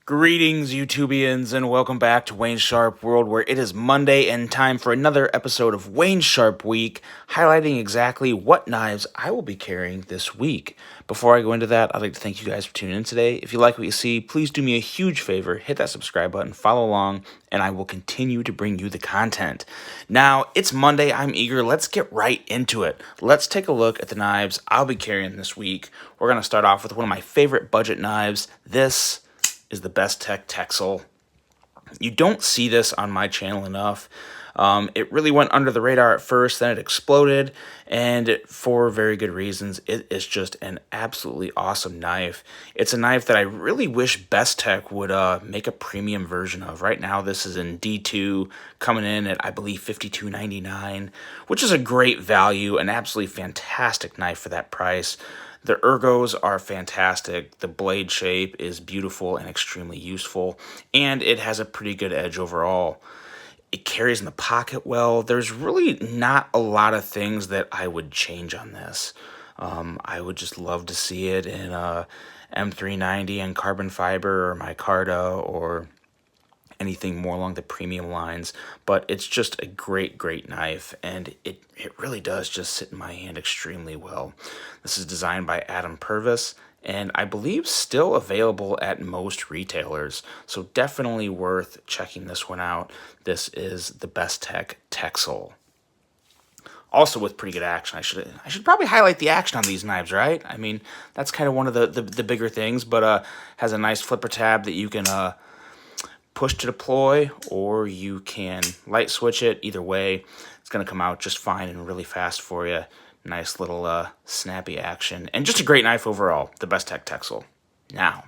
Greetings, YouTubians, and welcome back to Wayne Sharp World, where it is Monday and time for another episode of Wayne Sharp Week, highlighting exactly what knives I will be carrying this week. Before I go into that, I'd like to thank you guys for tuning in today. If you like what you see, please do me a huge favor, hit that subscribe button, follow along, and I will continue to bring you the content. Now, it's Monday, I'm eager, let's get right into it. Let's take a look at the knives I'll be carrying this week. We're going to start off with one of my favorite budget knives. This is the Bestech Texel. You don't see this on my channel enough. It really went under the radar at first, then it exploded, and for very good reasons. It is just an absolutely awesome knife. It's a knife that I really wish Bestech would make a premium version of. Right now, this is in D2, coming in at, I believe, $52.99, which is a great value, an absolutely fantastic knife for that price. The ergos are fantastic, the blade shape is beautiful and extremely useful, and it has a pretty good edge overall. It carries in the pocket well. There's really not a lot of things that I would change on this. I would just love to see it in M390 and carbon fiber or micarta or anything more along the premium lines, but it's just a great knife, and it really does just sit in my hand extremely well. This is designed by Adam Purvis, and I believe still available at most retailers, so definitely worth checking this one out. This is the Bestech Texel. Also with pretty good action. I should probably highlight the action on these knives, right? I mean, that's kind of one of the bigger things, but has a nice flipper tab that you can push to deploy, or you can light switch it. Either way, it's going to come out just fine and really fast for you. Nice little snappy action, and just a great knife overall, the Bestech Texel. Now,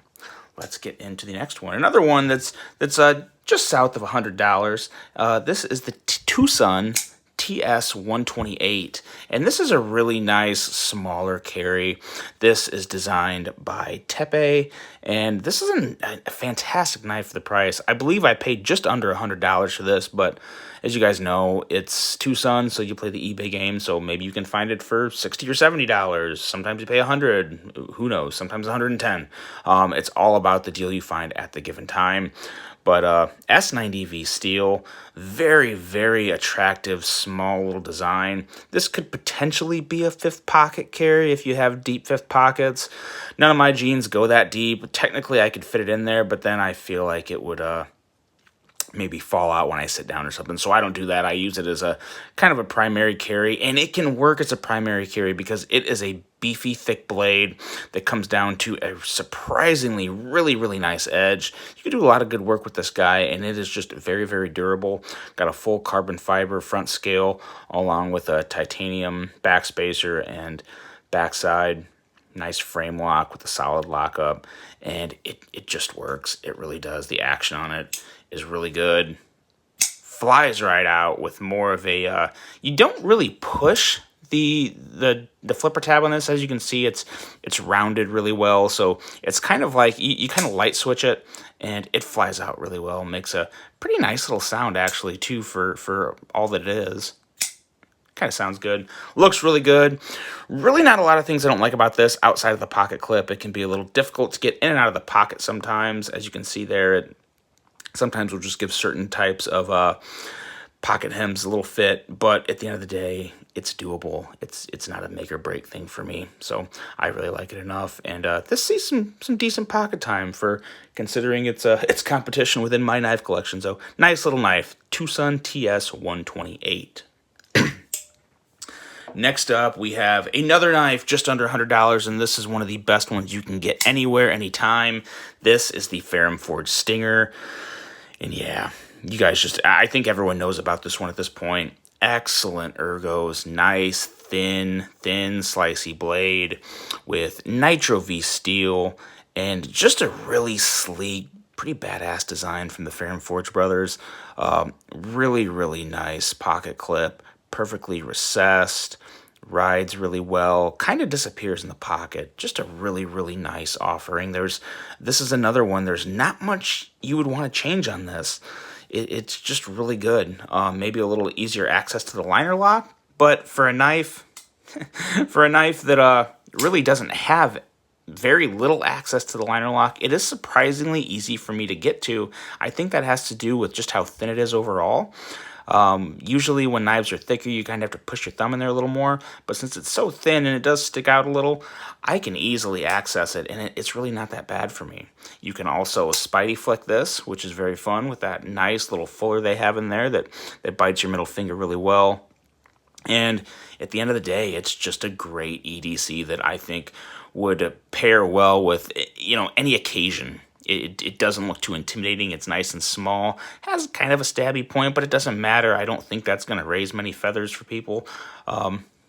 let's get into the next one. Another one that's just south of $100. This is the Tucson TS128, and this is a really nice smaller carry. This is designed by Tepe, and this is a fantastic knife for the price. I believe I paid just under $100 for this, but as you guys know, it's Tucson, so you play the eBay game, so maybe you can find it for $60 or $70. Sometimes you pay $100, who knows, sometimes $110. It's all about the deal you find at the given time. But S90V steel, very attractive, small little design. This could potentially be a fifth pocket carry if you have deep fifth pockets. None of my jeans go that deep. Technically, I could fit it in there, but then I feel like it would maybe fall out when I sit down or something. So I don't do that. I use it as a kind of a primary carry, and it can work as a primary carry because it is a beefy, thick blade that comes down to a surprisingly really nice edge. You can do a lot of good work with this guy, and it is just very durable. Got a full carbon fiber front scale along with a titanium backspacer and backside. Nice frame lock with a solid lockup, and it just works. It really does. The action on it is really good. Flies right out with more of a you don't really push the flipper tab on this. As you can see, it's rounded really well, so it's kind of like you kind of light switch it and it flies out really well. Makes a pretty nice little sound actually too for all that it is. Kind of sounds good. Looks really good. Really not a lot of things I don't like about this outside of the pocket clip. It can be a little difficult to get in and out of the pocket sometimes. As you can see there, it sometimes will just give certain types of pocket hems a little fit, but at the end of the day, it's doable. It's not a make or break thing for me, so I really like it enough. And this sees some decent pocket time for considering its competition within my knife collection. So nice little knife, Tucson TS128. Next up, we have another knife just under $100, and this is one of the best ones you can get anywhere, anytime. This is the Ferrum Forged Stinger, and yeah, you guys I think everyone knows about this one at this point. Excellent ergos, nice, thin, slicey blade with Nitro V steel, and just a really sleek, pretty badass design from the Ferrum Forge brothers. Really nice pocket clip, perfectly recessed, rides really well, kind of disappears in the pocket. Just a really nice offering. This is another one. There's not much you would want to change on this. It's just really good. Maybe a little easier access to the liner lock, but for a knife, that really doesn't have very little access to the liner lock. It is surprisingly easy for me to get to. I think that has to do with just how thin it is overall. Usually when knives are thicker, you kind of have to push your thumb in there a little more, but since it's so thin and it does stick out a little, I can easily access it, and it's really not that bad for me. You can also spidey flick this, which is very fun with that nice little fuller they have in there that bites your middle finger really well. And at the end of the day, it's just a great EDC that I think would pair well with, any occasion. It doesn't look too intimidating. It's nice and small. Has kind of a stabby point, but it doesn't matter. I don't think that's going to raise many feathers for people.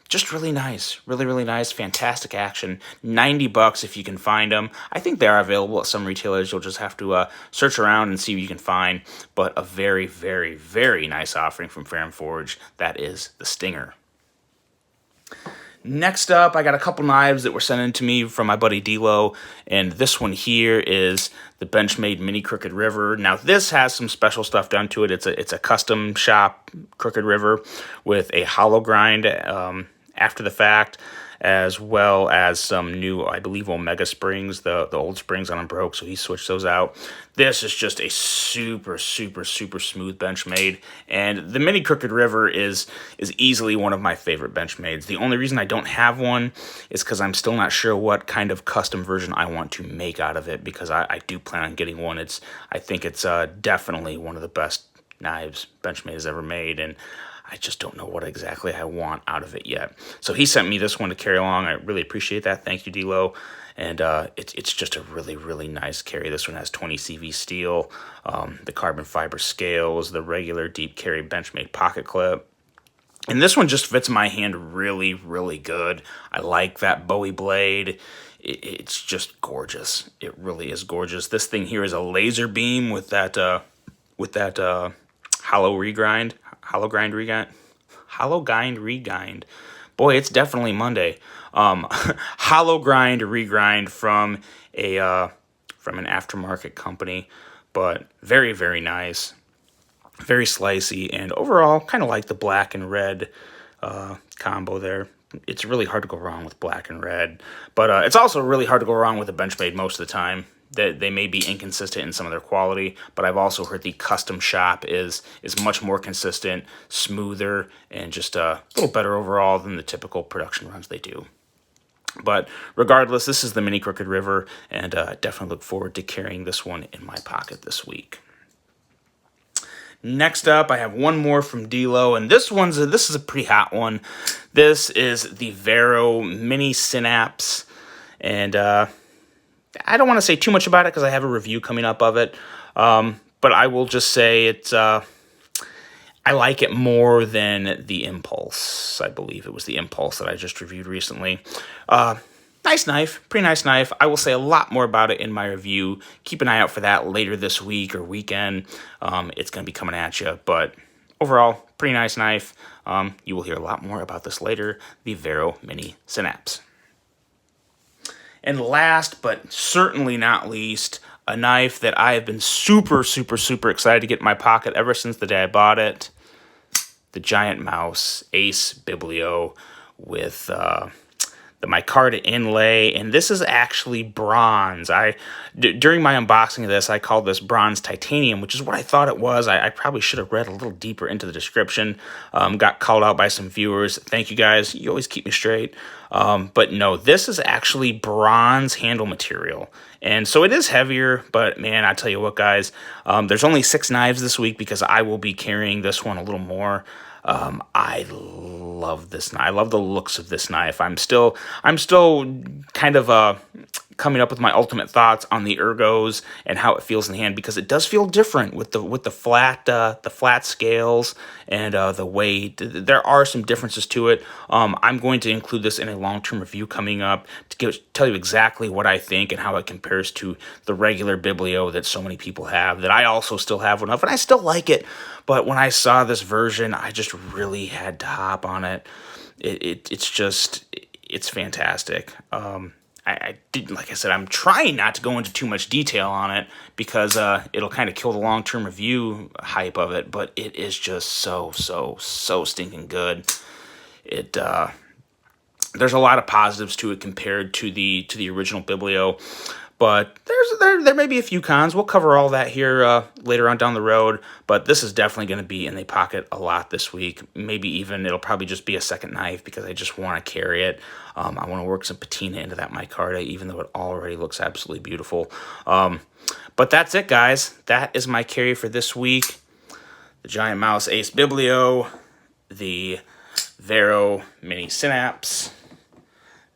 Just really nice. Really, really nice. Fantastic action. $90 if you can find them. I think they are available at some retailers. You'll just have to search around and see what you can find. But a very, very, very nice offering from Ferrum Forge. That is the Stinger. Next up, I got a couple knives that were sent in to me from my buddy Dilo, and this one here is the Benchmade Mini Crooked River. Now, this has some special stuff done to it. It's a custom shop Crooked River with a hollow grind after the fact, as well as some new, I believe, Omega springs. The old springs on them broke, so he switched those out. This is just a super, super, super smooth Benchmade, and the Mini Crooked River is easily one of my favorite Benchmades. The only reason I don't have one is because I'm still not sure what kind of custom version I want to make out of it, because I do plan on getting one. I think it's definitely one of the best knives Benchmade has ever made, and I just don't know what exactly I want out of it yet. So he sent me this one to carry along. I really appreciate that. Thank you, Dilo. And it's just a really, really nice carry. This one has 20 CV steel, the carbon fiber scales, the regular deep carry Benchmade pocket clip. And this one just fits my hand really, really good. I like that Bowie blade. It's just gorgeous. It really is gorgeous. This thing here is a laser beam with that hollow grind regrind. Boy, it's definitely Monday. Hollow grind regrind from an aftermarket company, but very, very nice, very slicey, and overall kind of like the black and red combo there. It's really hard to go wrong with black and red, but it's also really hard to go wrong with a Benchmade most of the time. They may be inconsistent in some of their quality, but I've also heard the custom shop is much more consistent, smoother, and just a little better overall than the typical production runs they do. But regardless, this is the Mini Crooked River, and definitely look forward to carrying this one in my pocket this week. Next up, I have one more from Dilo, and this is a pretty hot one. This is the Vero Mini Synapse, and I don't want to say too much about it because I have a review coming up of it, but I will just say I like it more than the Impulse. I believe it was the Impulse that I just reviewed recently. Nice knife, pretty nice knife. I will say a lot more about it in my review. Keep an eye out for that later this week or weekend. It's going to be coming at you, but overall, pretty nice knife. You will hear a lot more about this later, the Vero Mini Synapse. And last, but certainly not least, a knife that I have been super, super, super excited to get in my pocket ever since the day I bought it. The Giant Mouse Acebiblio with the micarta inlay, and this is actually bronze. During my unboxing of this, I called this bronze titanium, which is what I thought it was. I probably should have read a little deeper into the description. Got called out by some viewers. Thank you guys. You always keep me straight. But no, this is actually bronze handle material. And so it is heavier, but man, I tell you what, guys, there's only 6 knives this week because I will be carrying this one a little more. I love this knife. I love the looks of this knife. I'm still kind of coming up with my ultimate thoughts on the ergos and how it feels in the hand, because it does feel different with the flat scales and the weight. There are some differences to it. I'm going to include this in a long-term review coming up to tell you exactly what I think and how it compares to the regular Biblio that so many people have, that I also still have one of, and I still like it. But when I saw this version, I just really had to hop on it. It's fantastic. I didn't, like I said, I'm trying not to go into too much detail on it because it'll kind of kill the long-term review hype of it, but it is just so stinking good. there's a lot of positives to it compared to the original Biblio. But there may be a few cons. We'll cover all that here later on down the road. But this is definitely going to be in the pocket a lot this week. Maybe even it'll probably just be a second knife because I just want to carry it. I want to work some patina into that micarta, even though it already looks absolutely beautiful. But that's it, guys. That is my carry for this week. The Giant Mouse Acebiblio, the Vero Mini Synapse,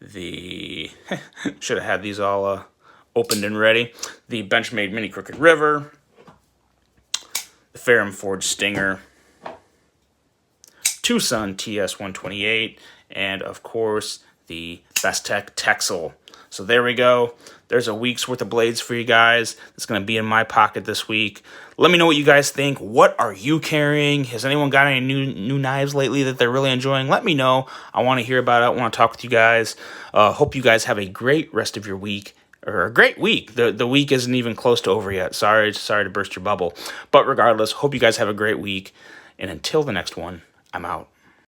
the should have had these all opened and ready. The Benchmade Mini Crooked River, the Ferrum Forged Stinger, Tucson TS128, and of course the Bestech Texel. So there we go. There's a week's worth of blades for you guys. It's going to be in my pocket this week. Let me know what you guys think. What are you carrying? Has anyone got any new knives lately that they're really enjoying? Let me know. I want to hear about it. I want to talk with you guys. Hope you guys have a great rest of your week. Or a great week. The week isn't even close to over yet. Sorry to burst your bubble. But regardless, hope you guys have a great week. And until the next one, I'm out.